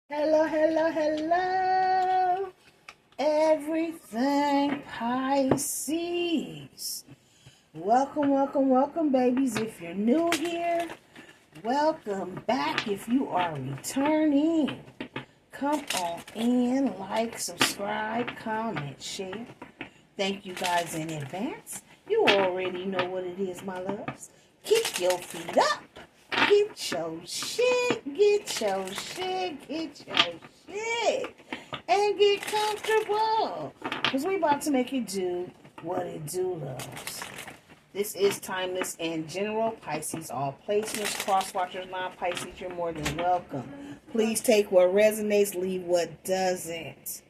Hello, hello, hello, everything Pisces. Welcome, welcome, welcome, babies. If you're new here, welcome back. If you are returning, come on in, like, subscribe, comment, share. Thank you guys in advance. You already know what it is, my loves. Kick your feet up. Get your shit, get your shit, get your shit, and get comfortable. Because we about to make it do what it do, loves. This is timeless and general. Pisces, all placements, cross watchers, non-Pisces, you're more than welcome. Please take what resonates, leave what doesn't.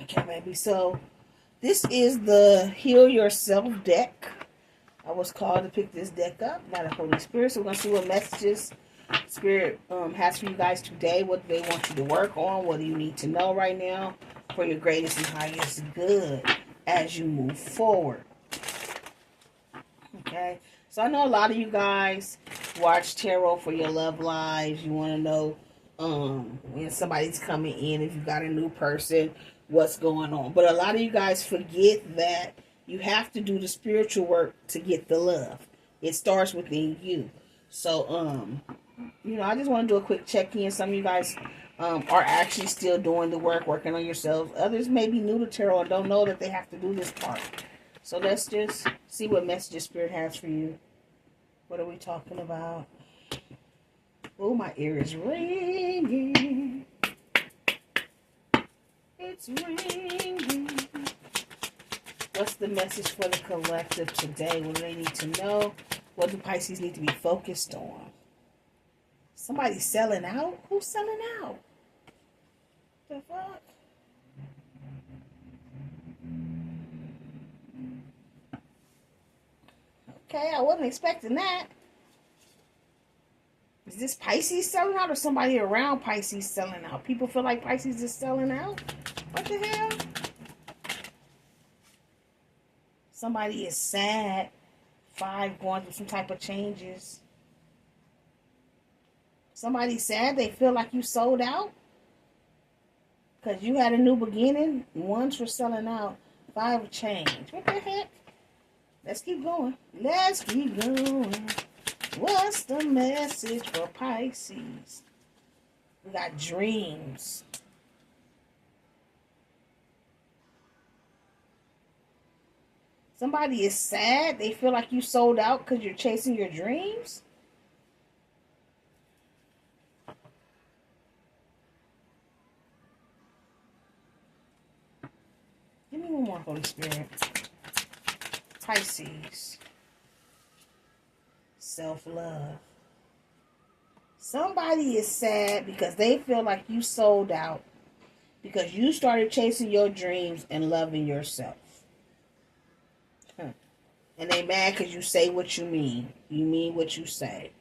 Okay, baby. So this is the Heal Yourself deck. I was called to pick this deck up by the Holy Spirit. So we're going to see what messages Spirit has for you guys today. What do they want you to work on? What do you need to know right now for your greatest and highest good as you move forward? Okay. So I know a lot of you guys watch tarot for your love lives. You want to know when somebody's coming in, if you got a new person, what's going on. But a lot of you guys forget that you have to do the spiritual work to get the love. It starts within you. So, I just want to do a quick check-in. Some of you guys are actually still doing the work, working on yourselves. Others may be new to tarot and don't know that they have to do this part. So let's just see what messages Spirit has for you. What are we talking about? Oh, my ear is ringing. It's ringing. What's the message for the collective today? What do they need to know? What do Pisces need to be focused on? Somebody selling out? Who's selling out? The fuck? Okay, I wasn't expecting that. Is this Pisces selling out or somebody around Pisces selling out? People feel like Pisces is selling out? What the hell? Somebody is sad. 5 going through some type of changes. Somebody's sad. They feel like you sold out. Because you had a new beginning. 1's for selling out. 5 change. What the heck? Let's keep going. Let's keep going. What's the message for Pisces? We got dreams. Somebody is sad. They feel like you sold out because you're chasing your dreams. Give me one more, Holy Spirit. Pisces. Self-love. Somebody is sad because they feel like you sold out because you started chasing your dreams and loving yourself. And they mad because you say what you mean. You mean what you say.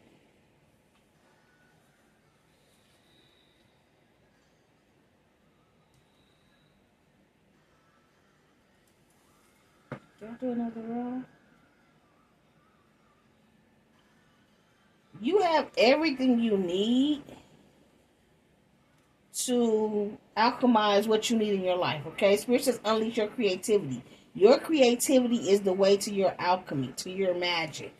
Did I do another row? You have everything you need to alchemize what you need in your life, okay? Spirit says unleash your creativity. Your creativity is the way to your alchemy, to your magic.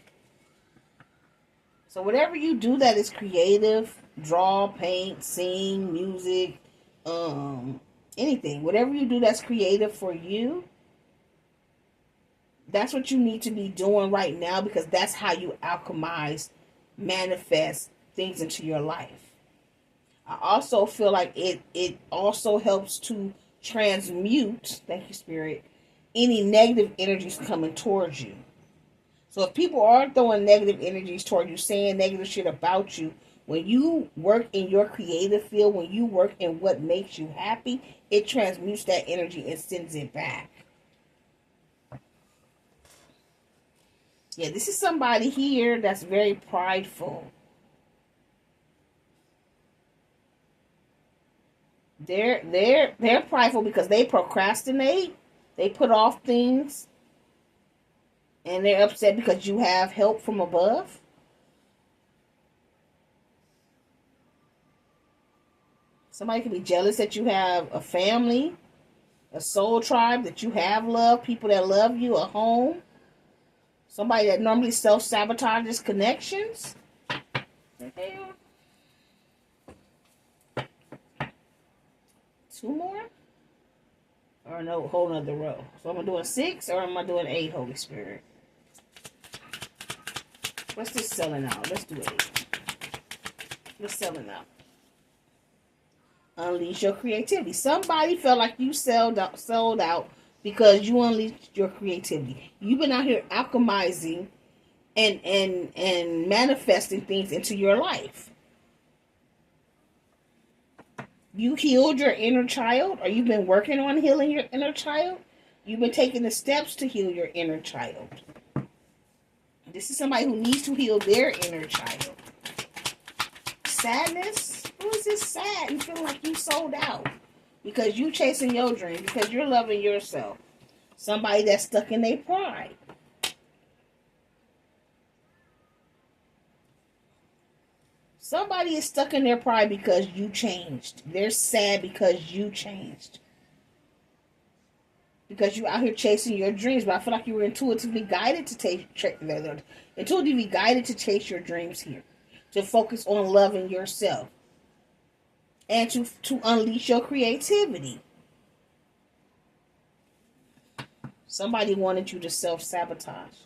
So whatever you do that is creative, draw, paint, sing, music, anything. Whatever you do that's creative for you, that's what you need to be doing right now because that's how you alchemize, manifest things into your life. I also feel like it also helps to transmute, thank you, Spirit, any negative energies coming towards you. So if people are throwing negative energies toward you, saying negative shit about you, when you work in your creative field, when you work in what makes you happy, it transmutes that energy and sends it back. Yeah, this is somebody here that's very prideful. They're prideful because they procrastinate. They put off things. And they're upset because you have help from above. Somebody can be jealous that you have a family, a soul tribe, that you have love, people that love you, a home. Somebody that normally self-sabotages connections. The hell? 2 more? Or no, whole nother row. So am I doing 6 or am I doing 8, Holy Spirit? What's this selling out? Let's do 8. What's selling out? Unleash your creativity. Somebody felt like you sold out because you unleashed your creativity. You've been out here alchemizing and manifesting things into your life. You healed your inner child, or you've been working on healing your inner child. You've been taking the steps to heal your inner child. This is somebody who needs to heal their inner child. Sadness. Who is this sad? You feel like you sold out because you chasing your dream, because you're loving yourself. Somebody that's stuck in their pride. Somebody is stuck in their pride because you changed. They're sad because you changed. Because you're out here chasing your dreams. But I feel like you were intuitively guided to chase your dreams here. To focus on loving yourself. And to unleash your creativity. Somebody wanted you to self-sabotage.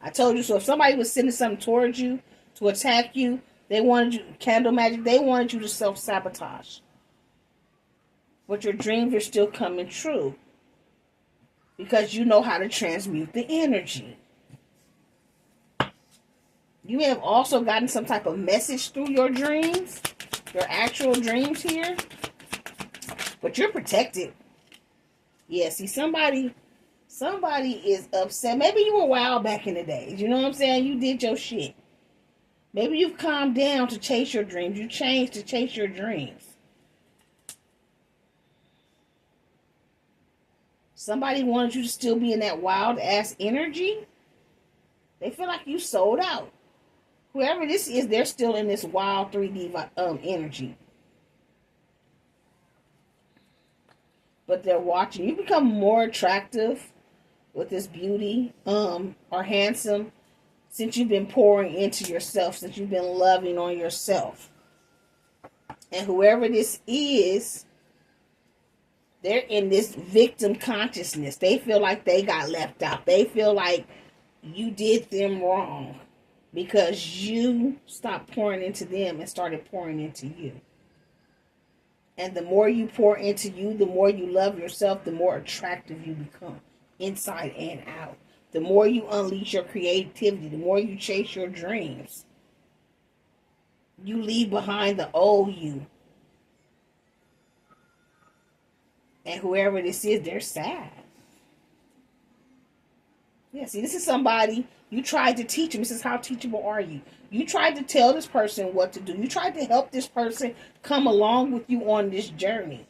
I told you so. If somebody was sending something towards you to attack you, they wanted you, candle magic, they wanted you to self-sabotage. But your dreams are still coming true. Because you know how to transmute the energy. You may have also gotten some type of message through your dreams. Your actual dreams here. But you're protected. Yeah, see, somebody is upset. Maybe you were wild back in the days. You know what I'm saying? You did your shit. Maybe you've calmed down to chase your dreams. You changed to chase your dreams. Somebody wanted you to still be in that wild ass energy. They feel like you sold out. Whoever this is, they're still in this wild 3D energy. But they're watching. You become more attractive with this beauty or handsome since you've been pouring into yourself, since you've been loving on yourself. And whoever this is, they're in this victim consciousness. They feel like they got left out. They feel like you did them wrong because you stopped pouring into them and started pouring into you. And the more you pour into you, the more you love yourself, the more attractive you become, inside and out. The more you unleash your creativity, the more you chase your dreams. You leave behind the old you. And whoever this is, they're sad. Yeah, see, this is somebody, you tried to teach them. This is how teachable are you? You tried to tell this person what to do. You tried to help this person come along with you on this journey.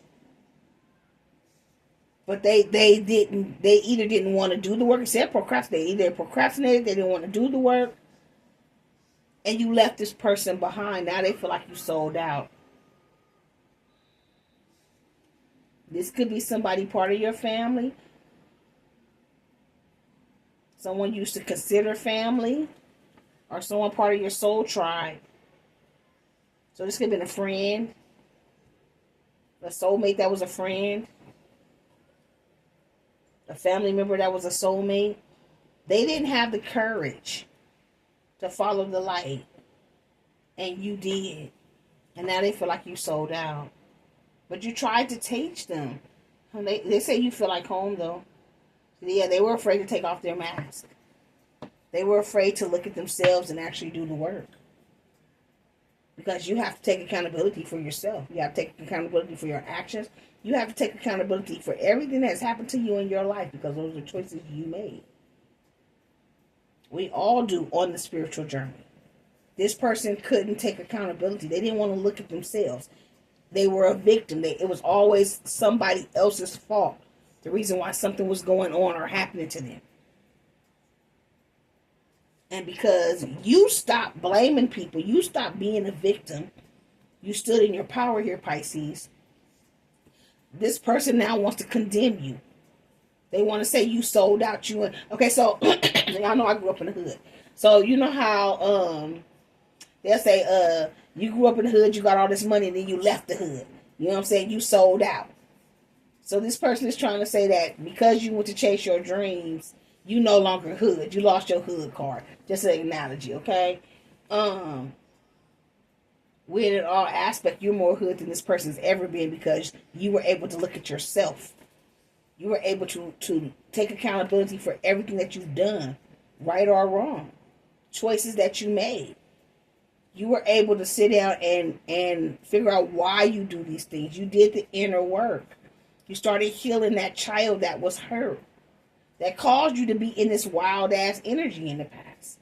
But they either didn't want to do the work, instead procrastinated. They procrastinated, they didn't want to do the work. And you left this person behind. Now they feel like you sold out. This could be somebody part of your family. Someone you used to consider family. Or someone part of your soul tribe. So this could have been a friend. A soulmate that was a friend. A family member that was a soulmate. They didn't have the courage to follow the light. And you did. And now they feel like you sold out. But you tried to teach them. They say you feel like home, though. Yeah, they were afraid to take off their mask. They were afraid to look at themselves and actually do the work. Because you have to take accountability for yourself. You have to take accountability for your actions. You have to take accountability for everything that's happened to you in your life. Because those are choices you made. We all do on the spiritual journey. This person couldn't take accountability. They didn't want to look at themselves. They were a victim. It was always somebody else's fault. The reason why something was going on or happening to them. And because you stopped blaming people, you stopped being a victim, you stood in your power here, Pisces, this person now wants to condemn you. They want to say you sold out. Okay, so y'all know I grew up in the hood. So you know how they'll say you grew up in the hood, you got all this money, and then you left the hood. You know what I'm saying? You sold out. So this person is trying to say that because you went to chase your dreams, you no longer hood. You lost your hood card. Just an analogy, okay? In all aspects, you're more hood than this person's ever been because you were able to look at yourself. You were able to take accountability for everything that you've done, right or wrong, choices that you made. You were able to sit down and figure out why you do these things. You did the inner work. You started healing that child that was hurt, that caused you to be in this wild ass energy in the past.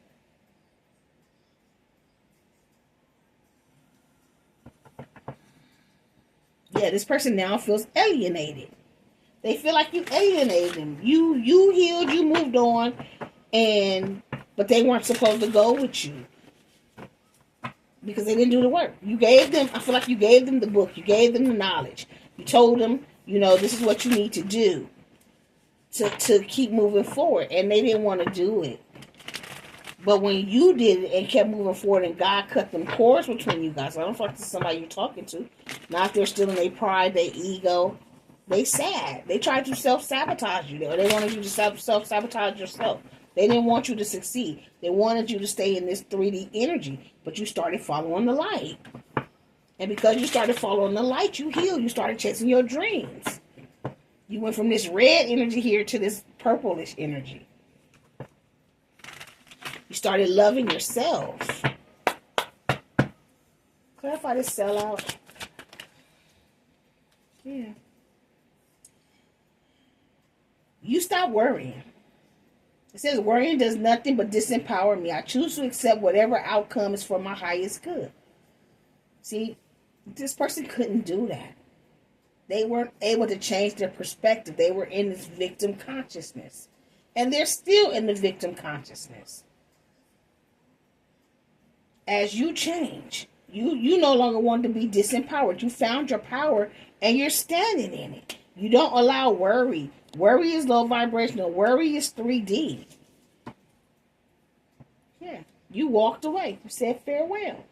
Yeah, this person now feels alienated. They feel like you alienated them. You healed, you moved on, but they weren't supposed to go with you because they didn't do the work. You gave them, I feel like you gave them the book, you gave them the knowledge. You told them, this is what you need to do to keep moving forward, and they didn't want to do it. But when you did it and kept moving forward and God cut them cords between you guys, I don't feel like this is somebody you're talking to. Not if they're still in their pride, their ego. They sad. They tried to self-sabotage you. They wanted you to self-sabotage yourself. They didn't want you to succeed. They wanted you to stay in this 3D energy. But you started following the light. And because you started following the light, you healed. You started chasing your dreams. You went from this red energy here to this purplish energy. You started loving yourself. Clarify this sellout. Yeah. You stop worrying. It says, worrying does nothing but disempower me. I choose to accept whatever outcome is for my highest good. See, this person couldn't do that. They weren't able to change their perspective. They were in this victim consciousness. And they're still in the victim consciousness. As you change, you no longer want to be disempowered. You found your power and you're standing in it. You don't allow worry. Worry is low vibrational. Worry is 3D. Yeah. You walked away. You said farewell.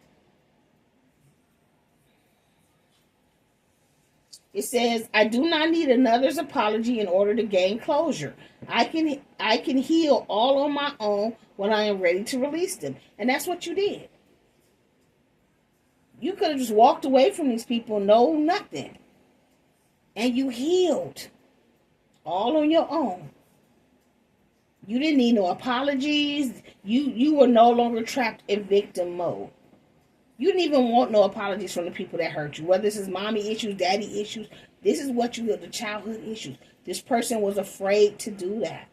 It says, I do not need another's apology in order to gain closure. I can heal all on my own when I am ready to release them. And that's what you did. You could have just walked away from these people, no nothing. And you healed. All on your own. You didn't need no apologies. You were no longer trapped in victim mode. You didn't even want no apologies from the people that hurt you. Whether this is mommy issues, daddy issues. This is what you did, the childhood issues. This person was afraid to do that.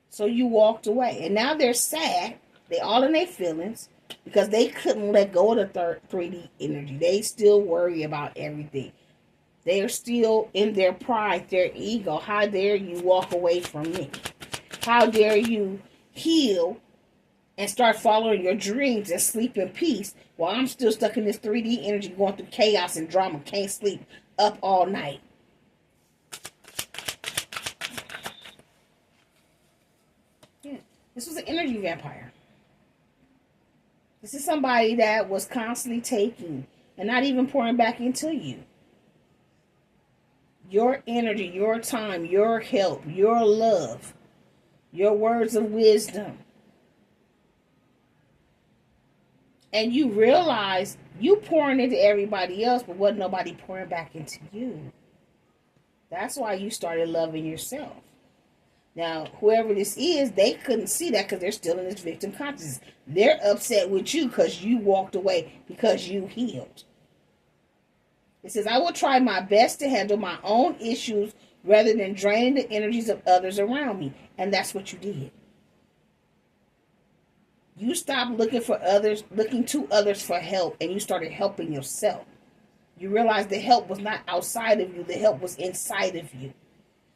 So you walked away. And now they're sad. They all in their feelings. Because they couldn't let go of the 3D energy. They still worry about everything. They are still in their pride, their ego. How dare you walk away from me? How dare you heal and start following your dreams and sleep in peace while I'm still stuck in this 3D energy going through chaos and drama. Can't sleep, up all night. Yeah, this was an energy vampire. This is somebody that was constantly taking and not even pouring back into you. Your energy, your time, your help, your love, your words of wisdom. And you realize you pouring into everybody else, but wasn't nobody pouring back into you. That's why you started loving yourself. Now, whoever this is, they couldn't see that because they're still in this victim consciousness. They're upset with you because you walked away, because you healed. It says, I will try my best to handle my own issues rather than draining the energies of others around me. And that's what you did. You stopped looking to others for help, and you started helping yourself. You realized the help was not outside of you. The help was inside of you.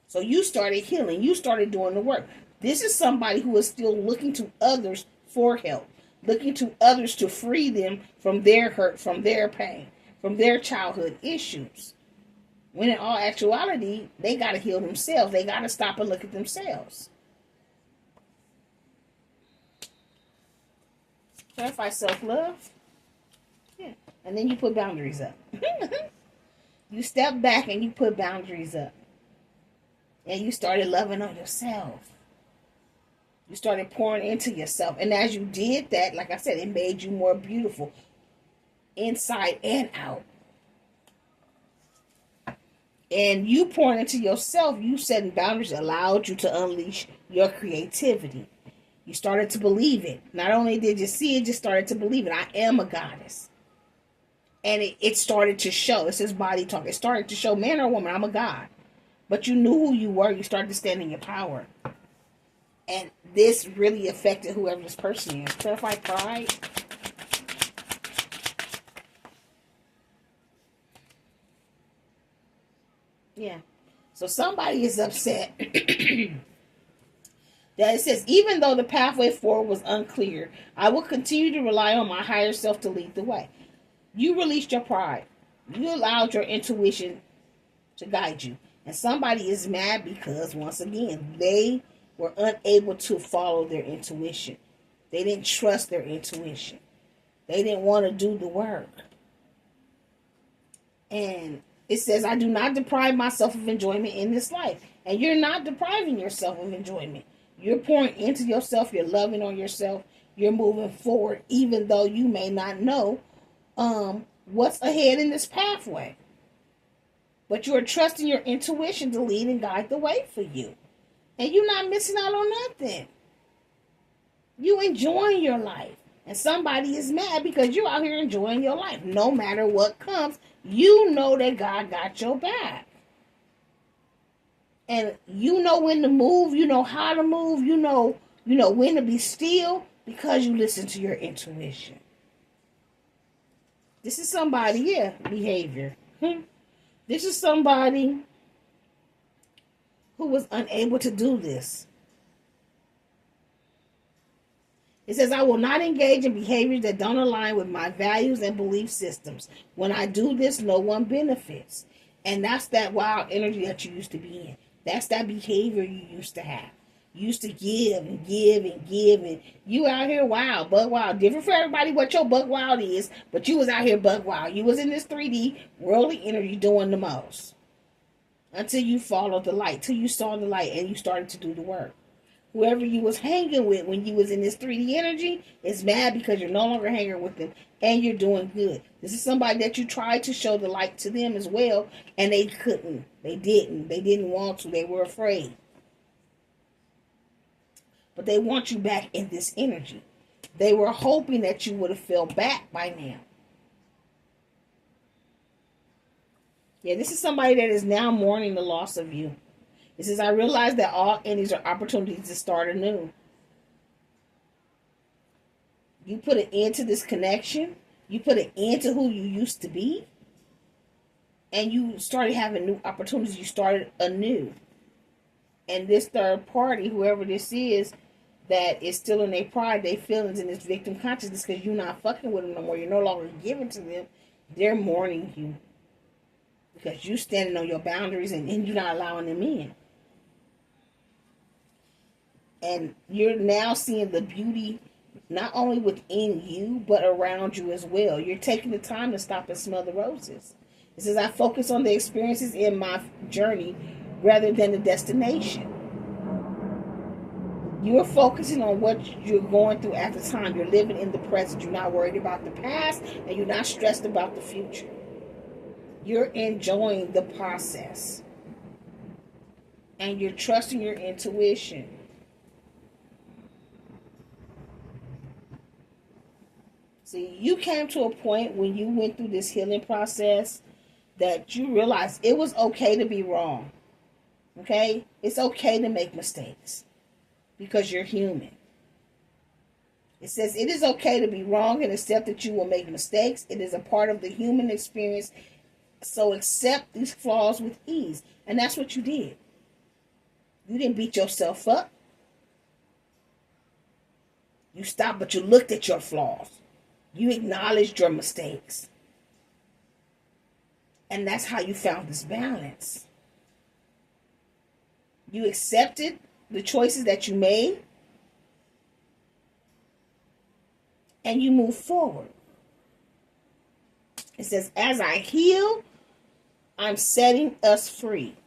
So you started healing. You started doing the work. This is somebody who is still looking to others for help. Looking to others to free them from their hurt, from their pain. from their childhood issues. When in all actuality, they got to heal themselves. They got to stop and look at themselves. Clarify self-love. Yeah. And then you put boundaries up. You step back and you put boundaries up. And you started loving on yourself. You started pouring into yourself. And as you did that, like I said, it made you more beautiful. Inside and out. And you pouring into yourself, you setting boundaries allowed you to unleash your creativity. You started to believe it. Not only did you see it, you started to believe it. I am a goddess. And it started to show. It's his body talk. It started to show, man or woman, I'm a god. But you knew who you were. You started to stand in your power. And this really affected whoever this person is. Clarify pride. Yeah. So somebody is upset that it says, even though the pathway forward was unclear, I will continue to rely on my higher self to lead the way. You released your pride. You allowed your intuition to guide you. And somebody is mad because, once again, they were unable to follow their intuition. They didn't trust their intuition. They didn't want to do the work. And it says, I do not deprive myself of enjoyment in this life. And you're not depriving yourself of enjoyment. You're pouring into yourself. You're loving on yourself. You're moving forward, even though you may not know what's ahead in this pathway. But you are trusting your intuition to lead and guide the way for you. And you're not missing out on nothing. You enjoying your life. And somebody is mad because you're out here enjoying your life. No matter what comes, you know that God got your back. And you know when to move, you know how to move, you know when to be still because you listen to your intuition. This is somebody, behavior. This is somebody who was unable to do this. It says, I will not engage in behaviors that don't align with my values and belief systems. When I do this, no one benefits. And that's that wild energy that you used to be in. That's that behavior you used to have. You used to give and give and give. And you out here wild, bug wild. Different for everybody what your bug wild is. But you was out here bug wild. You was in this 3D worldly energy doing the most. Until you followed the light. Till you saw the light and you started to do the work. Whoever you was hanging with when you was in this 3D energy is mad because you're no longer hanging with them and you're doing good. This is somebody that you tried to show the light to them as well, and they couldn't. They didn't. They didn't want to. They were afraid. But they want you back in this energy. They were hoping that you would have fell back by now. Yeah, this is somebody that is now mourning the loss of you. It says, I realize that all endings are opportunities to start anew. You put an end to this connection. You put an end to who you used to be. And you started having new opportunities. You started anew. And this third party, whoever this is, that is still in their pride, their feelings, and this victim consciousness, because you're not fucking with them no more. You're no longer giving to them. They're mourning you. Because you're standing on your boundaries and you're not allowing them in. And you're now seeing the beauty not only within you, but around you as well. You're taking the time to stop and smell the roses. It says, I focus on the experiences in my journey rather than the destination. You're focusing on what you're going through at the time. You're living in the present. You're not worried about the past, and you're not stressed about the future. You're enjoying the process. And you're trusting your intuition. See, you came to a point when you went through this healing process that you realized it was okay to be wrong. Okay? It's okay to make mistakes because you're human. It says it is okay to be wrong and accept that you will make mistakes. It is a part of the human experience. So accept these flaws with ease. And that's what you did. You didn't beat yourself up. You stopped, but you looked at your flaws. You acknowledged your mistakes. And that's how you found this balance. You accepted the choices that you made, and you move forward. It says, as I heal, I'm setting us free.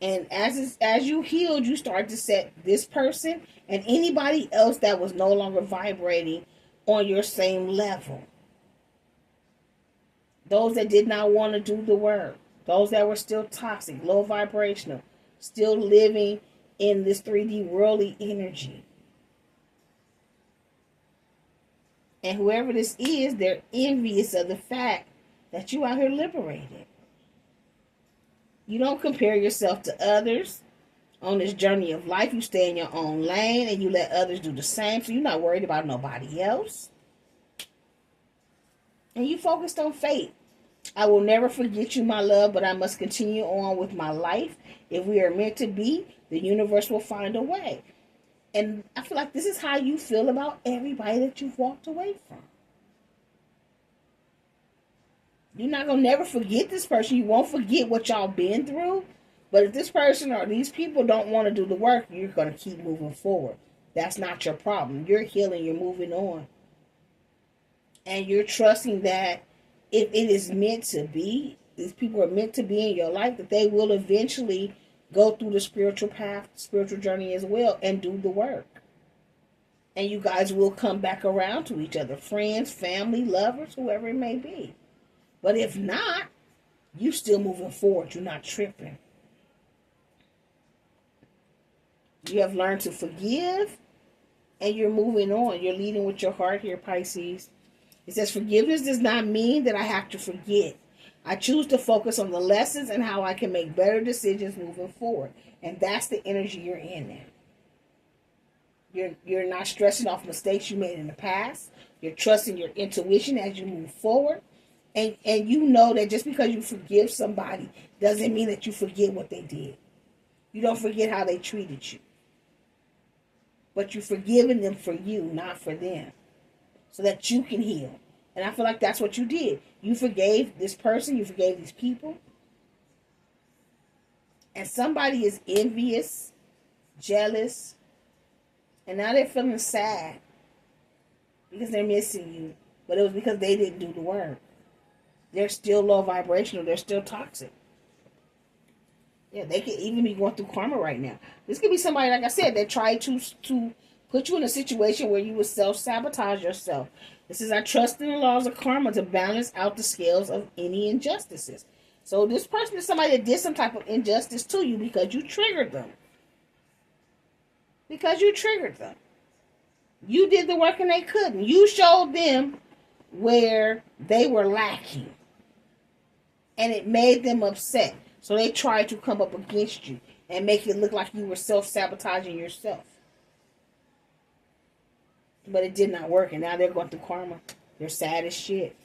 And as you healed, you start to set this person and anybody else that was no longer vibrating on your same level. Those that did not want to do the work. Those that were still toxic, low vibrational, still living in this 3D worldly energy. And whoever this is, they're envious of the fact that you out here liberated. You don't compare yourself to others on this journey of life. You stay in your own lane and you let others do the same. So you're not worried about nobody else. And you focused on fate. I will never forget you, my love, but I must continue on with my life. If we are meant to be, the universe will find a way. And I feel like this is how you feel about everybody that you've walked away from. You're not going to never forget this person. You won't forget what y'all been through. But if this person or these people don't want to do the work, you're going to keep moving forward. That's not your problem. You're healing. You're moving on. And you're trusting that if it is meant to be, these people are meant to be in your life, that they will eventually go through the spiritual path, spiritual journey as well, and do the work. And you guys will come back around to each other. Friends, family, lovers, whoever it may be. But if not, you still moving forward. You're not tripping. You have learned to forgive, and you're moving on. You're leading with your heart here, Pisces. It says, forgiveness does not mean that I have to forget. I choose to focus on the lessons and how I can make better decisions moving forward. And that's the energy you're in now. You're not stressing off mistakes you made in the past. You're trusting your intuition as you move forward. And you know that just because you forgive somebody doesn't mean that you forget what they did. You don't forget how they treated you. But you're forgiving them for you, not for them. So that you can heal. And I feel like that's what you did. You forgave this person. You forgave these people. And somebody is envious, jealous. And now they're feeling sad. Because they're missing you. But it was because they didn't do the work. They're still low vibrational. They're still toxic. Yeah, they could even be going through karma right now. This could be somebody, like I said, that tried to put you in a situation where you would self-sabotage yourself. This is, I trust in the laws of karma to balance out the scales of any injustices. So this person is somebody that did some type of injustice to you because you triggered them. Because you triggered them. You did the work and they couldn't. You showed them where they were lacking. And it made them upset. So they tried to come up against you and make it look like you were self-sabotaging yourself. But it did not work, and now they're going through karma. They're sad as shit.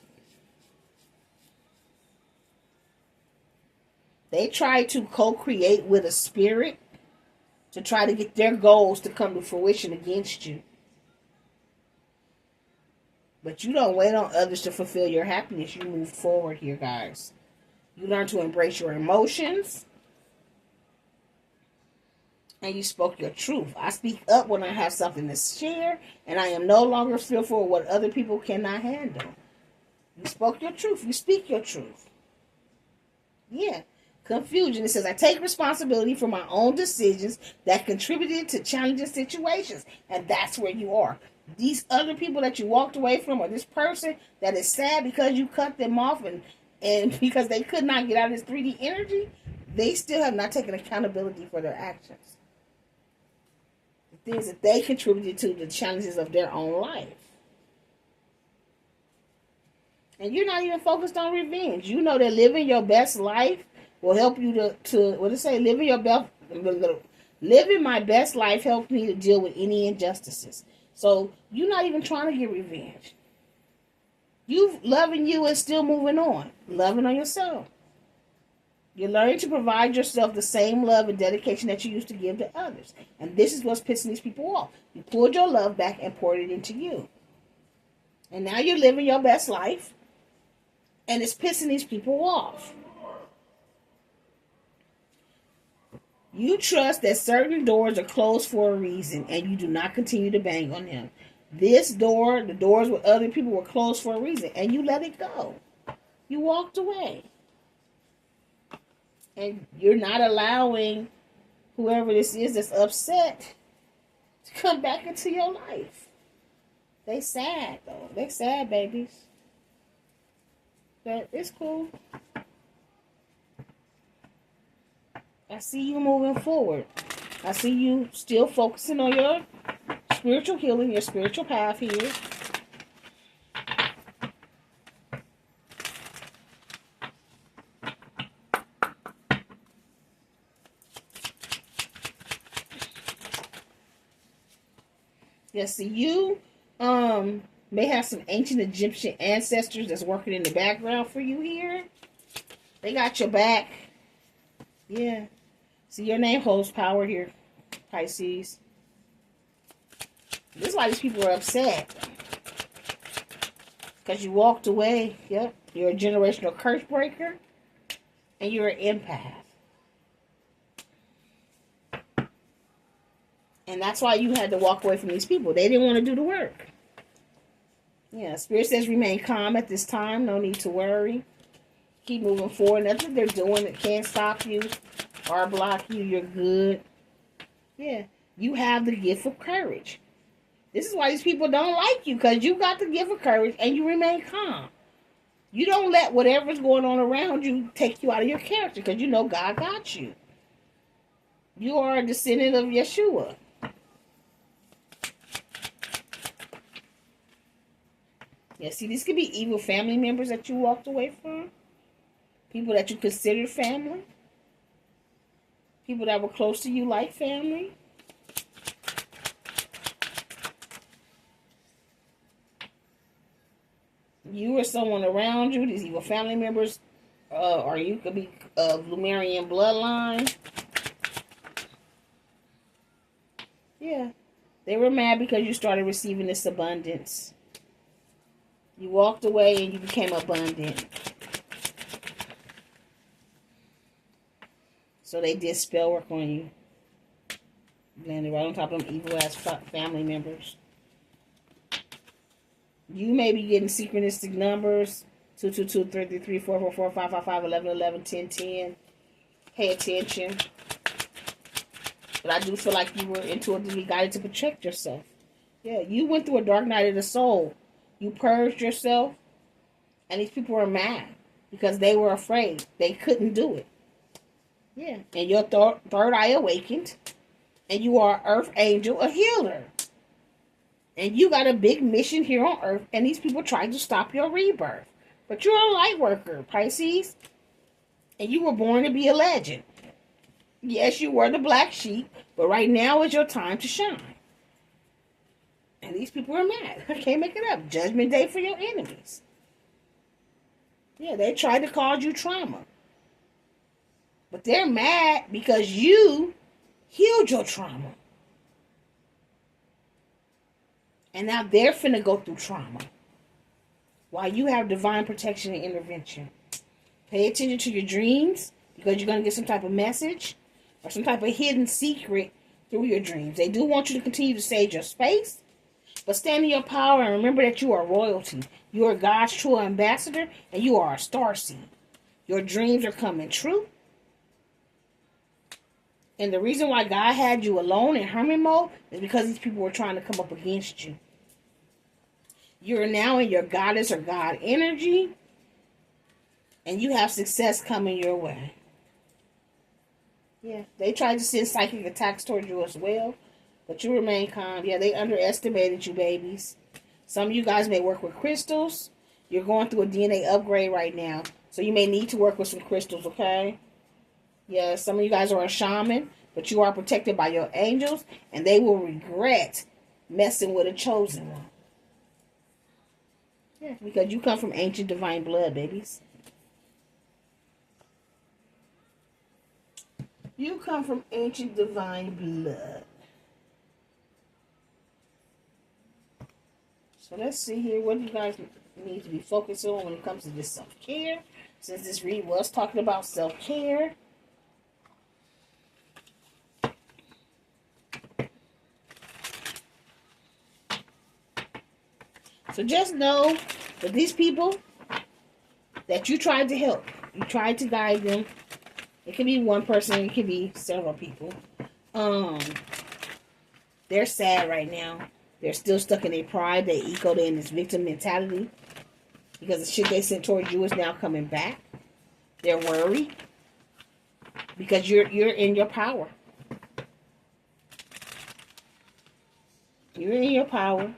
They tried to co-create with a spirit to try to get their goals to come to fruition against you. But you don't wait on others to fulfill your happiness. You move forward here, guys. You learn to embrace your emotions. And you spoke your truth. I speak up when I have something to share. And I am no longer fearful of what other people cannot handle. You spoke your truth. You speak your truth. Yeah. Confusion. It says, I take responsibility for my own decisions that contributed to challenging situations. And that's where you are. These other people that you walked away from, or this person that is sad because you cut them off and because they could not get out of this 3D energy, they still have not taken accountability for their actions. The things that they contributed to the challenges of their own life. And you're not even focused on revenge. You know that living your best life will help you to what it say, living my best life helps me to deal with any injustices. So you're not even trying to get revenge. You loving you and still moving on. Loving on yourself. You're learning to provide yourself the same love and dedication that you used to give to others. And this is what's pissing these people off. You pulled your love back and poured it into you. And now you're living your best life. And it's pissing these people off. You trust that certain doors are closed for a reason, and you do not continue to bang on them. This door, the doors with other people were closed for a reason, and you let it go. You walked away. And you're not allowing whoever this is that's upset to come back into your life. They sad, though. They sad, babies. But it's cool. I see you moving forward. I see you still focusing on your spiritual healing, your spiritual path here. Yes, see, you may have some ancient Egyptian ancestors that's working in the background for you here. They got your back. Yeah. See, your name holds power here, Pisces. This is why these people are upset. Because you walked away. Yep. You're a generational curse breaker. And you're an empath. And that's why you had to walk away from these people. They didn't want to do the work. Yeah, Spirit says remain calm at this time. No need to worry. Keep moving forward. Nothing they're doing that can't stop you or block you. You're good. Yeah, you have the gift of courage. This is why these people don't like you, because you got the gift of courage and you remain calm. You don't let whatever's going on around you take you out of your character, because you know God got you. You are a descendant of Yeshua. Yeah, see, this could be evil family members that you walked away from. People that you considered family. People that were close to you like family. You or someone around you, these evil family members, or you could be of Lemurian bloodline. Yeah, they were mad because you started receiving this abundance. You walked away and you became abundant. So they did spell work on you. Landed right on top of them evil-ass family members. You may be getting synchronistic numbers. 222, 333, 444, 555, 1111, 1010. Pay attention. But I do feel like you were intuitively guided to protect yourself. Yeah, you went through a dark night of the soul. You purged yourself, and these people were mad because they were afraid. They couldn't do it. Yeah, and your third eye awakened, and you are an earth angel, a healer. And you got a big mission here on earth, and these people tried to stop your rebirth. But you're a light worker, Pisces, and you were born to be a legend. Yes, you were the black sheep, but right now is your time to shine. And these people are mad. I can't make it up. Judgment day for your enemies. Yeah, they tried to cause you trauma. But they're mad because you healed your trauma. And now they're finna go through trauma. While you have divine protection and intervention. Pay attention to your dreams, because you're going to get some type of message or some type of hidden secret through your dreams. They do want you to continue to save your space. But stand in your power and remember that you are royalty. You are God's true ambassador, and you are a starseed. Your dreams are coming true. And the reason why God had you alone in hermit mode is because these people were trying to come up against you. You're now in your goddess or God energy, and you have success coming your way. Yeah, they tried to send psychic attacks toward you as well. But you remain calm. Yeah, they underestimated you, babies. Some of you guys may work with crystals. You're going through a DNA upgrade right now. So you may need to work with some crystals, okay? Yeah, some of you guys are a shaman. But you are protected by your angels. And they will regret messing with a chosen one. Yeah, because you come from ancient divine blood, babies. You come from ancient divine blood. So let's see here. What do you guys need to be focused on when it comes to this self-care? Since this read was talking about self-care. So just know that these people that you tried to help, you tried to guide them. It could be one person, it could be several people. They're sad right now. They're still stuck in their pride, their ego, they're in this victim mentality. Because the shit they sent towards you is now coming back. They're worried. Because you're in your power. You're in your power.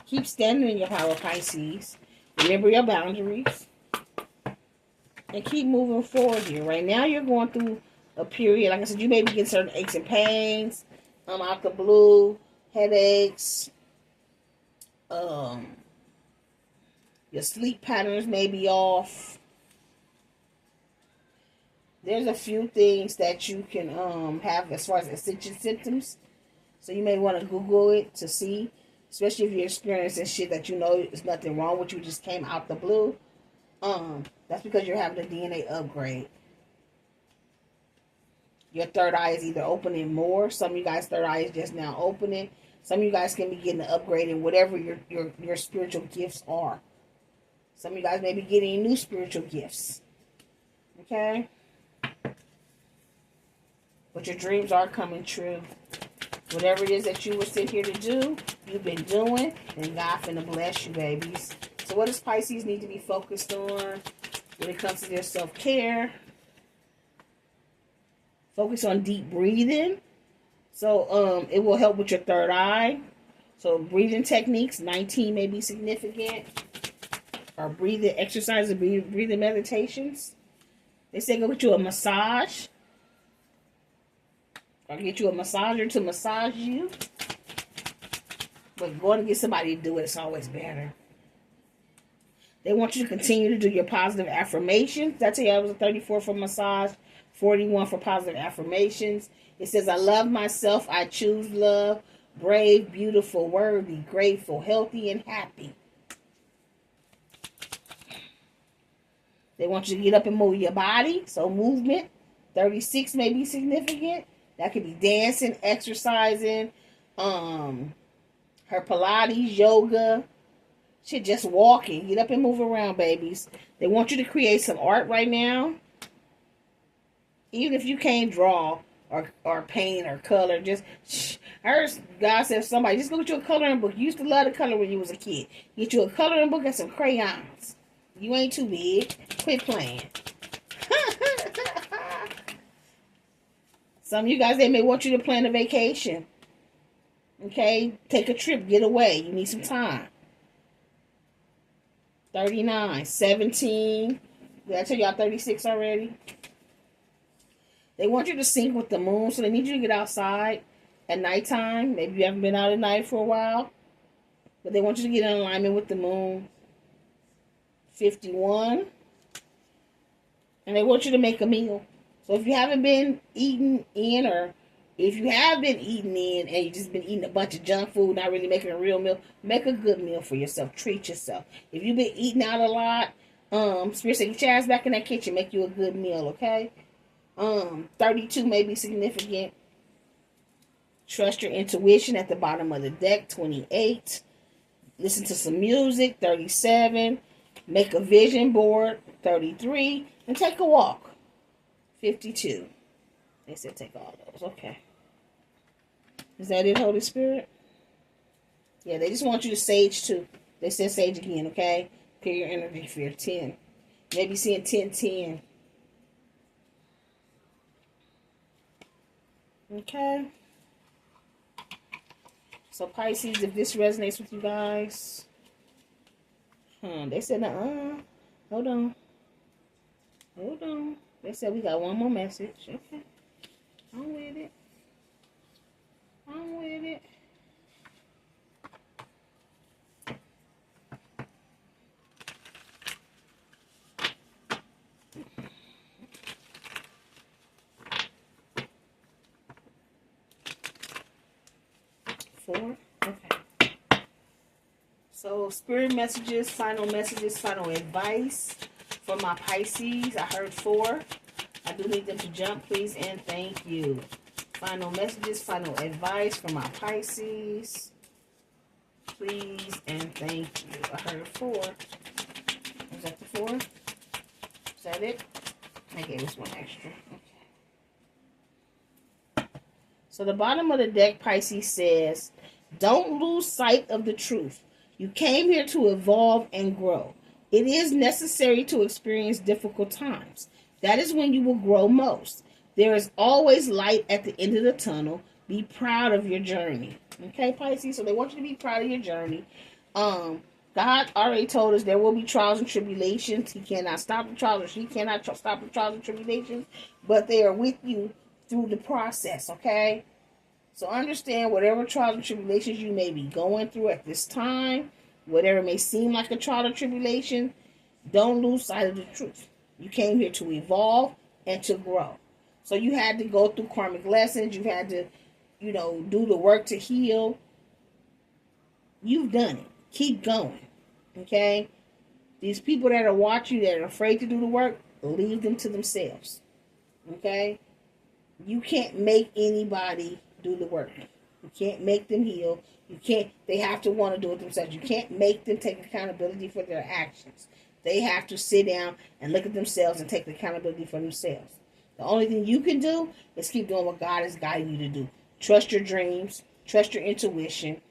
Keep standing in your power, Pisces. Remember your boundaries. And keep moving forward here. Right now you're going through a period. Like I said, you may be getting certain aches and pains. Out the blue. Headaches. Your sleep patterns may be off. There's a few things that you can have as far as ascension symptoms. So you may want to Google it to see. Especially if you're experiencing shit that you know is nothing wrong with you, just came out the blue. That's because you're having a DNA upgrade. Your third eye is either opening more. Some of you guys' third eye is just now opening. Some of you guys can be getting an upgrade in whatever your spiritual gifts are. Some of you guys may be getting new spiritual gifts. Okay? But your dreams are coming true. Whatever it is that you were sent here to do, you've been doing, and God finna bless you, babies. So what does Pisces need to be focused on when it comes to their self-care? Focus on deep breathing. So it will help with your third eye. So breathing techniques, 19 may be significant. Or breathing exercises, breathing meditations. They say go get you a massage. Or get you a massager to massage you. But going to get somebody to do it, it's always better. They want you to continue to do your positive affirmations. That's I was a 34 for massage, 41 for positive affirmations. It says, I love myself. I choose love. Brave, beautiful, worthy, grateful, healthy, and happy. They want you to get up and move your body. So movement, 36 may be significant. That could be dancing, exercising, her Pilates, yoga, shit, just walking. Get up and move around, babies. They want you to create some art right now. Even if you can't draw or paint or color, just, I heard God said somebody, just go get you a coloring book. You used to love to color when you was a kid. Get you a coloring book and some crayons. You ain't too big. Quit playing. Some of you guys, they may want you to plan a vacation. Okay? Take a trip. Get away. You need some time. 39. 17. Did I tell y'all 36 already? They want you to sync with the moon. So they need you to get outside at nighttime. Maybe you haven't been out at night for a while. But they want you to get in alignment with the moon. 51. And they want you to make a meal. So if you haven't been eating in, or if you have been eating in and you've just been eating a bunch of junk food, not really making a real meal, make a good meal for yourself. Treat yourself. If you've been eating out a lot, Spirit said, get your ass back in that kitchen. Make you a good meal, okay? 32 may be significant. Trust your intuition at the bottom of the deck. 28. Listen to some music. 37. Make a vision board. 33. And take a walk. 52. They said take all those. Okay. Is that it, Holy Spirit? Yeah, they just want you to sage too. They said sage again, okay? Clear your energy for your 10. Maybe seeing 10, 10. Okay. So Pisces, if this resonates with you guys. They said, hold on. Hold on. They said we got one more message. Okay. I'm with it. I'm with it. Four. Okay. So spirit messages, final advice for my Pisces. I heard 4. I do need them to jump, please, and thank you. Final messages, final advice for my Pisces. Please and thank you. I heard a 4. Is that the 4? Is that it? I gave this one extra. Okay. So the bottom of the deck, Pisces, says, don't lose sight of the truth. You came here to evolve and grow. It is necessary to experience difficult times. That is when you will grow most. There is always light at the end of the tunnel. Be proud of your journey. Okay, Pisces? So they want you to be proud of your journey. God already told us there will be trials and tribulations. He cannot stop the trials, or she cannot stop the trials and tribulations, but they are with you through the process, okay? So understand whatever trials and tribulations you may be going through at this time, whatever may seem like a trial or tribulation, don't lose sight of the truth. You came here to evolve and to grow. So you had to go through karmic lessons. You had to, do the work to heal. You've done it. Keep going. Okay? These people that are watching you that are afraid to do the work, leave them to themselves. Okay? You can't make anybody do the work. You can't make them heal. They have to want to do it themselves. You can't make them take accountability for their actions. They have to sit down and look at themselves and take the accountability for themselves. The only thing you can do is keep doing what God is guiding you to do. Trust your dreams. Trust your intuition.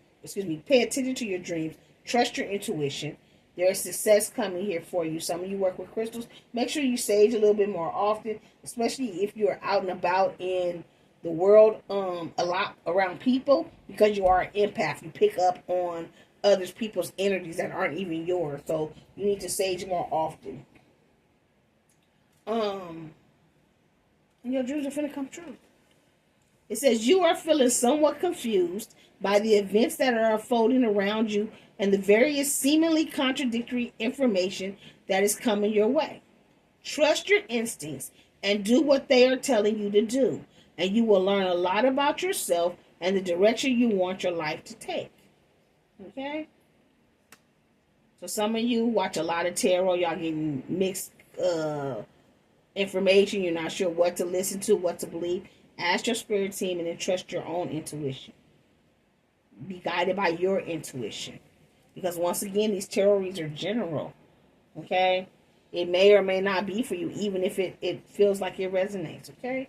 Pay attention to your dreams. Trust your intuition. There is success coming here for you. Some of you work with crystals. Make sure you sage a little bit more often, especially if you're out and about in the world a lot around people, because you are an empath. You pick up on others people's energies that aren't even yours. So you need to sage more often. And your dreams are finna come true. It says you are feeling somewhat confused by the events that are unfolding around you and the various seemingly contradictory information that is coming your way. Trust your instincts and do what they are telling you to do, and you will learn a lot about yourself and the direction you want your life to take. Okay? So some of you watch a lot of tarot. Y'all getting mixed information. You're not sure what to listen to, what to believe. Ask your spirit team and then trust your own intuition. Be guided by your intuition. Because once again, these tarot reads are general. Okay? It may or may not be for you, even if it feels like it resonates. Okay?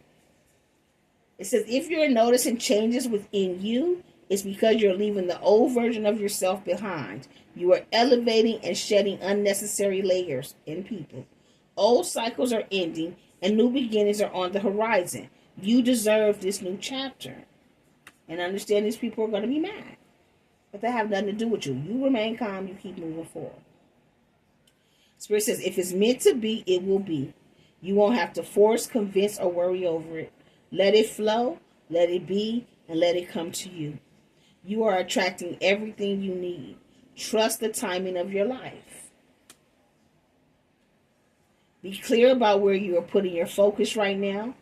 It says, if you're noticing changes within you, it's because you're leaving the old version of yourself behind. You are elevating and shedding unnecessary layers in people. Old cycles are ending and new beginnings are on the horizon. You deserve this new chapter. And understand these people are going to be mad. But they have nothing to do with you. You remain calm. You keep moving forward. Spirit says, if it's meant to be, it will be. You won't have to force, convince, or worry over it. Let it flow, let it be, and let it come to you. You are attracting everything you need. Trust the timing of your life. Be clear about where you are putting your focus right now.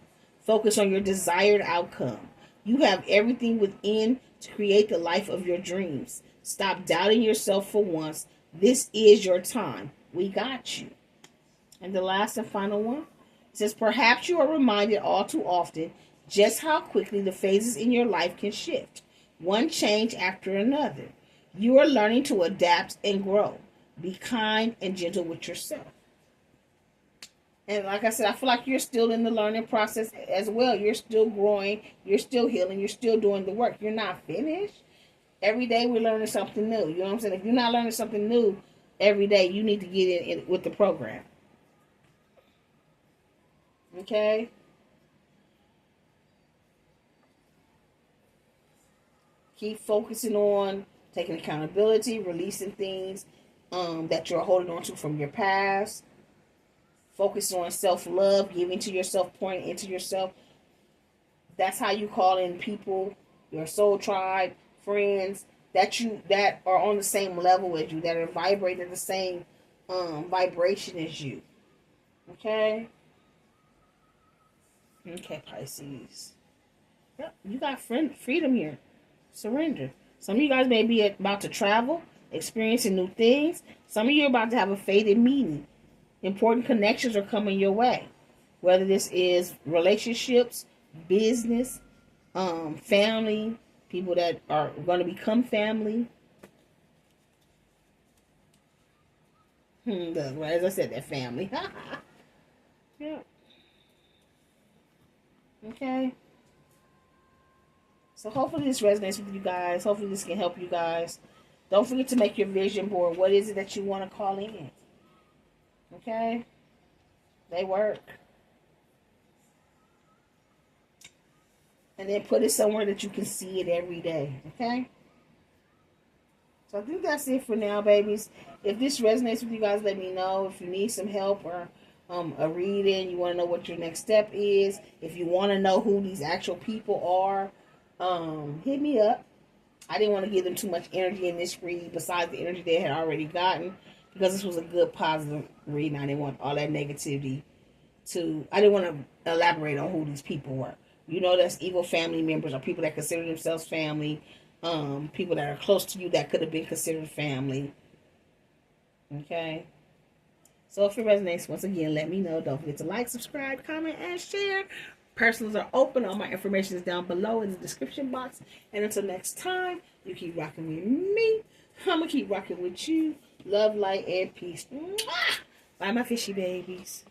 Focus on your desired outcome. You have everything within to create the life of your dreams. Stop doubting yourself for once. This is your time. We got you. And the last and final one says, perhaps you are reminded all too often just how quickly the phases in your life can shift. One change after another. You are learning to adapt and grow. Be kind and gentle with yourself. And like I said, I feel like you're still in the learning process as well. You're still growing. You're still healing. You're still doing the work. You're not finished. Every day we're learning something new. You know what I'm saying? If you're not learning something new every day, you need to get in with the program. Okay? Keep focusing on taking accountability, releasing things that you're holding on to from your past. Focus on self-love, giving to yourself, pouring into yourself. That's how you call in people, your soul tribe, friends, that are on the same level as you, that are vibrating the same vibration as you. Okay? Okay, Pisces. Yep, you got freedom here. Surrender. Some of you guys may be about to travel, experiencing new things. Some of you are about to have a fated meeting. Important connections are coming your way. Whether this is relationships, business, family, people that are going to become family. As I said, that family. Yeah. Okay. So hopefully this resonates with you guys. Hopefully this can help you guys. Don't forget to make your vision board. What is it that you want to call in? Okay? They work. And then put it somewhere that you can see it every day. Okay? So I think that's it for now, babies. If this resonates with you guys, let me know. If you need some help or a reading, you want to know what your next step is. If you want to know who these actual people are, hit me up. I didn't want to give them too much energy in this read besides the energy they had already gotten, because this was a good positive reading. I didn't want all that negativity I didn't want to elaborate on who these people were. You know, that's evil family members or people that consider themselves family, people that are close to you that could have been considered family. Okay? So if it resonates, once again, let me know. Don't forget to like, subscribe, comment, and share. Personals are open. All my information is down below in the description box. And until next time, you keep rocking with me. I'm going to keep rocking with you. Love, light, and peace. Mwah! Bye, my fishy babies.